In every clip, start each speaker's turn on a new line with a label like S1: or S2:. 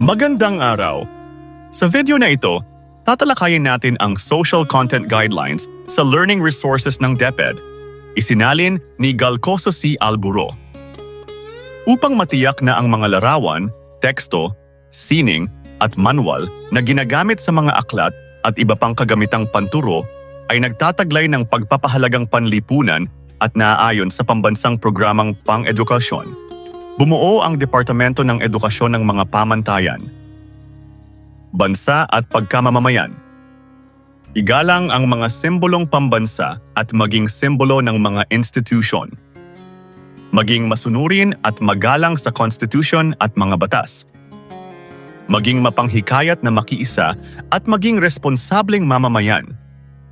S1: Magandang araw! Sa video na ito, tatalakayin natin ang Social Content Guidelines sa Learning Resources ng DepEd, isinalin ni Galcoso C. Alburo. Upang matiyak na ang mga larawan, teksto, sining at manual na ginagamit sa mga aklat at iba pang kagamitang panturo ay nagtataglay ng pagpapahalagang panlipunan at naaayon sa pambansang programang pang-edukasyon. Bumuo ang Departamento ng Edukasyon ng mga pamantayan, bansa at pagkamamamayan. Igalang ang mga simbolong pambansa at maging simbolo ng mga institusyon. Maging masunurin at magalang sa Constitution at mga batas. Maging mapanghikayat na makiisa at maging responsableng mamamayan.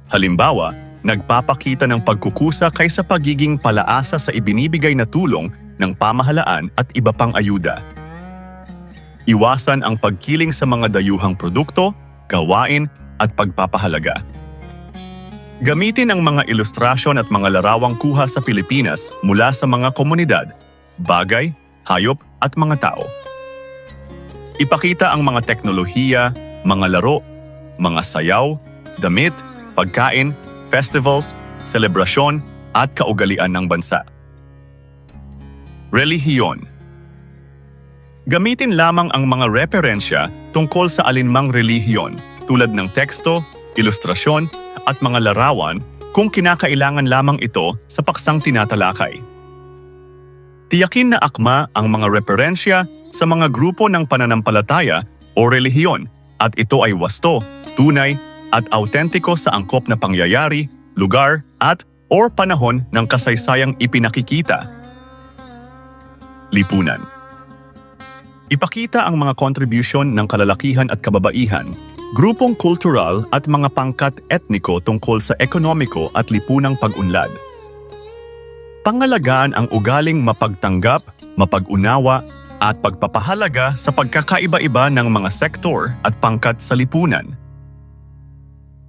S1: Halimbawa, nagpapakita ng pagkukusa kaysa pagiging palaasa sa ibinibigay na tulong ng pamahalaan at iba pang ayuda. Iwasan ang pagkiling sa mga dayuhang produkto, gawain at pagpapahalaga. Gamitin ang mga ilustrasyon at mga larawang kuha sa Pilipinas mula sa mga komunidad, bagay, hayop at mga tao. Ipakita ang mga teknolohiya, mga laro, mga sayaw, damit, pagkain, festivals, selebrasyon at kaugalian ng bansa. Relihiyon. Gamitin lamang ang mga referensya tungkol sa alinmang relihiyon tulad ng teksto, ilustrasyon at mga larawan kung kinakailangan lamang ito sa paksang tinatalakay. Tiyakin na akma ang mga referensya sa mga grupo ng pananampalataya o relihiyon at ito ay wasto, tunay at autentiko sa angkop na pangyayari, lugar at/or panahon ng kasaysayang ipinakikita. Lipunan. Ipakita ang mga kontribusyon ng kalalakihan at kababaihan, grupong kultural at mga pangkat etniko tungkol sa ekonomiko at lipunang pag-unlad. Pangalagaan ang ugaling mapagtanggap, mapag-unawa at pagpapahalaga sa pagkakaiba-iba ng mga sektor at pangkat sa lipunan.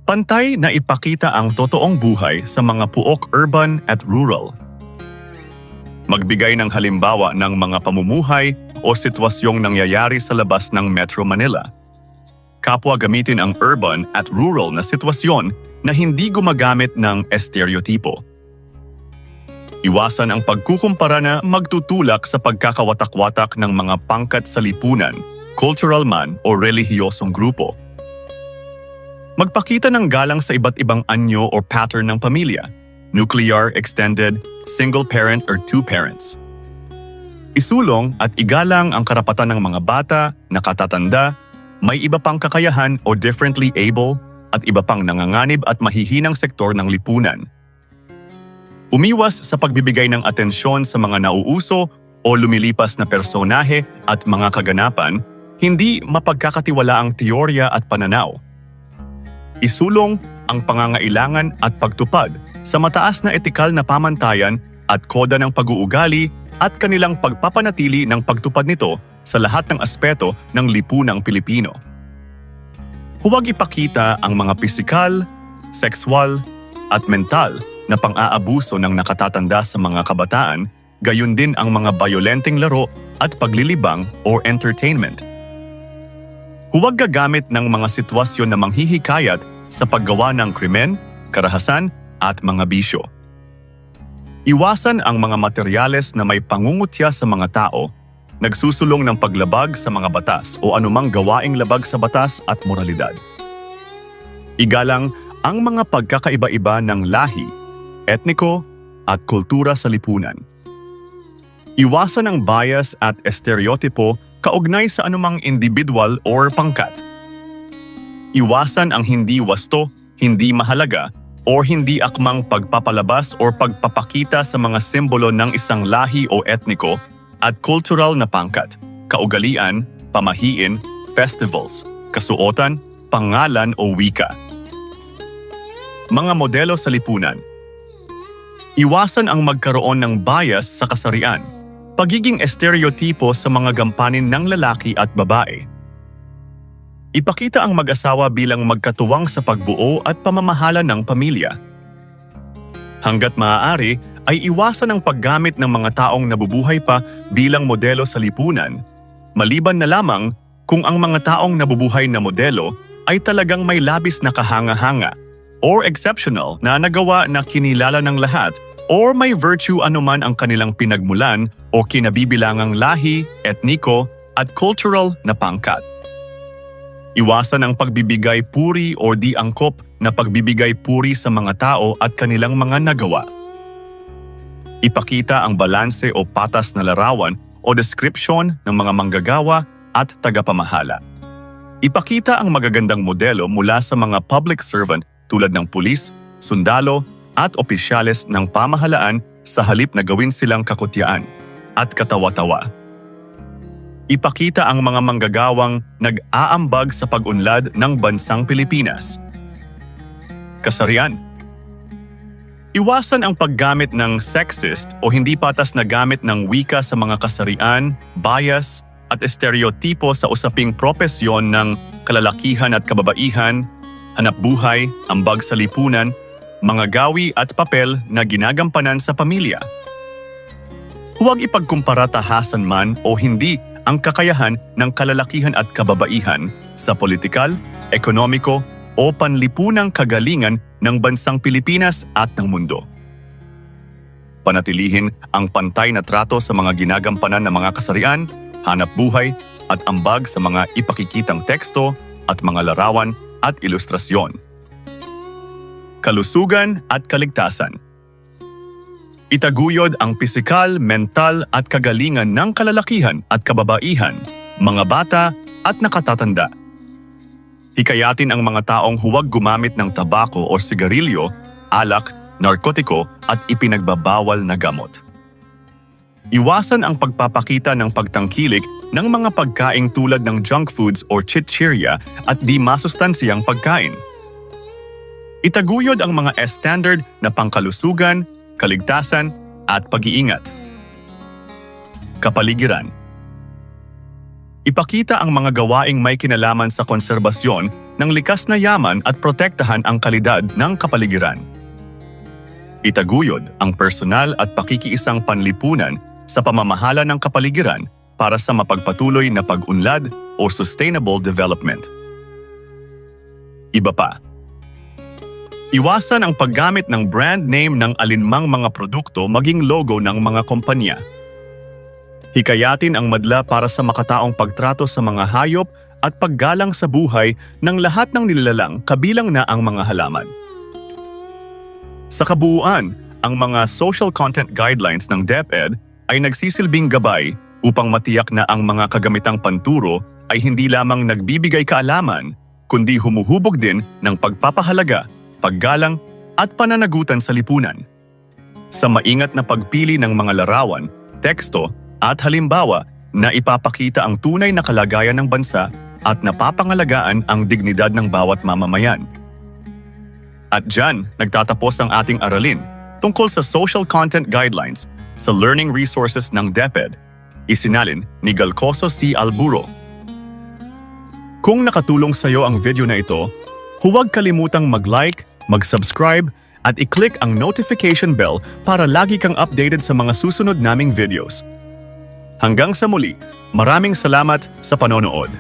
S1: Pantay na ipakita ang totoong buhay sa mga puok urban at rural. Magbigay ng halimbawa ng mga pamumuhay o sitwasyong nangyayari sa labas ng Metro Manila. Kapwa gamitin ang urban at rural na sitwasyon na hindi gumagamit ng estereotipo. Iwasan ang pagkukumpara na magtutulak sa pagkakawatak-watak ng mga pangkat sa lipunan, cultural man o relihiyosong grupo. Magpakita ng galang sa iba't ibang anyo o pattern ng pamilya, nuclear, extended, single parent or two parents. Isulong at igalang ang karapatan ng mga bata, nakatatanda, may iba pang kakayahan o differently able at iba pang nanganganib at mahihinang sektor ng lipunan. Umiwas sa pagbibigay ng atensyon sa mga nauuso o lumilipas na personahe at mga kaganapan, hindi mapagkakatiwalaang teorya at pananaw. Isulong ang pangangailangan at pagtupad sa mataas na etikal na pamantayan at koda ng pag-uugali at kanilang pagpapanatili ng pagtupad nito sa lahat ng aspeto ng lipunang Pilipino. Huwag ipakita ang mga pisikal, sexual at mental na pang-aabuso ng nakatatanda sa mga kabataan, gayon din ang mga bayolenteng laro at paglilibang or entertainment. Huwag gagamit ng mga sitwasyon na manghihikayat sa paggawa ng krimen, karahasan at mga bisyo. Iwasan ang mga materyales na may pangungutya sa mga tao, nagsusulong ng paglabag sa mga batas o anumang gawaing labag sa batas at moralidad. Igalang ang mga pagkakaiba-iba ng lahi, etniko at kultura sa lipunan. Iwasan ang bias at estereotipo kaugnay sa anumang individual or pangkat. Iwasan ang hindi wasto, hindi mahalaga, o hindi akmang pagpapalabas o pagpapakita sa mga simbolo ng isang lahi o etniko at cultural na pangkat, kaugalian, pamahiin, festivals, kasuotan, pangalan o wika. Mga modelo sa lipunan. Iwasan ang magkaroon ng bias sa kasarian, pagiging estereotipo sa mga gampanin ng lalaki at babae. Ipakita ang mag-asawa bilang magkatuwang sa pagbuo at pamamahala ng pamilya. Hanggat maaari ay iwasan ang paggamit ng mga taong nabubuhay pa bilang modelo sa lipunan, maliban na lamang kung ang mga taong nabubuhay na modelo ay talagang may labis na kahanga-hanga or exceptional na nagawa na kinilala ng lahat or may virtue anuman ang kanilang pinagmulan o kinabibilangang lahi, etniko at cultural na pangkat. Iwasan ang pagbibigay puri o di angkop na pagbibigay puri sa mga tao at kanilang mga nagawa. Ipakita ang balanse o patas na larawan o deskripsyon ng mga manggagawa at tagapamahala. Ipakita ang magagandang modelo mula sa mga public servant tulad ng pulis, sundalo at opisyales ng pamahalaan sa halip na gawin silang kakutyaan at katawa-tawa. Ipakita ang mga manggagawang nag-aambag sa pag-unlad ng bansang Pilipinas. Kasarian. Iwasan ang paggamit ng sexist o hindi patas na gamit ng wika sa mga kasarian, bias, at estereotipo sa usaping propesyon ng kalalakihan at kababaihan, hanapbuhay, ambag sa lipunan, mga gawi at papel na ginagampanan sa pamilya. Huwag ipagkumpara tahasan man o hindi ang kakayahan ng kalalakihan at kababaihan sa politikal, ekonomiko o panlipunang kagalingan ng bansang Pilipinas at ng mundo. Panatilihin ang pantay na trato sa mga ginagampanan ng mga kasarian, hanap buhay at ambag sa mga ipakikitang teksto at mga larawan at ilustrasyon. Kalusugan at kaligtasan. Itaguyod ang pisikal, mental at kagalingan ng kalalakihan at kababaihan, mga bata at nakatatanda. Hikayatin ang mga taong huwag gumamit ng tabako o sigarilyo, alak, narkotiko at ipinagbabawal na gamot. Iwasan ang pagpapakita ng pagtangkilik ng mga pagkaing tulad ng junk foods o chichirya at di masustansyang pagkain. Itaguyod ang mga standard na pangkalusugan, kaligtasan at pag-iingat. Kapaligiran. Ipakita ang mga gawaing may kinalaman sa konserbasyon ng likas na yaman at protektahan ang kalidad ng kapaligiran. Itaguyod ang personal at pakikiisang panlipunan sa pamamahala ng kapaligiran para sa mapagpatuloy na pag-unlad o sustainable development. Iba pa. Iwasan ang paggamit ng brand name ng alinmang mga produkto maging logo ng mga kompanya. Hikayatin ang madla para sa makataong pagtrato sa mga hayop at paggalang sa buhay ng lahat ng nilalang kabilang na ang mga halaman. Sa kabuuan, ang mga social content guidelines ng DepEd ay nagsisilbing gabay upang matiyak na ang mga kagamitang panturo ay hindi lamang nagbibigay kaalaman, kundi humuhubog din ng pagpapahalaga, paggalang at pananagutan sa lipunan. Sa maingat na pagpili ng mga larawan, teksto at halimbawa na ipapakita ang tunay na kalagayan ng bansa at napapangalagaan ang dignidad ng bawat mamamayan. At dyan, nagtatapos ang ating aralin tungkol sa Social Content Guidelines sa Learning Resources ng DepEd, isinalin ni Galcoso C. Alburo. Kung nakatulong sa iyo ang video na ito, huwag kalimutang mag-like, mag-subscribe at i-click ang notification bell para lagi kang updated sa mga susunod naming videos. Hanggang sa muli, maraming salamat sa panonood.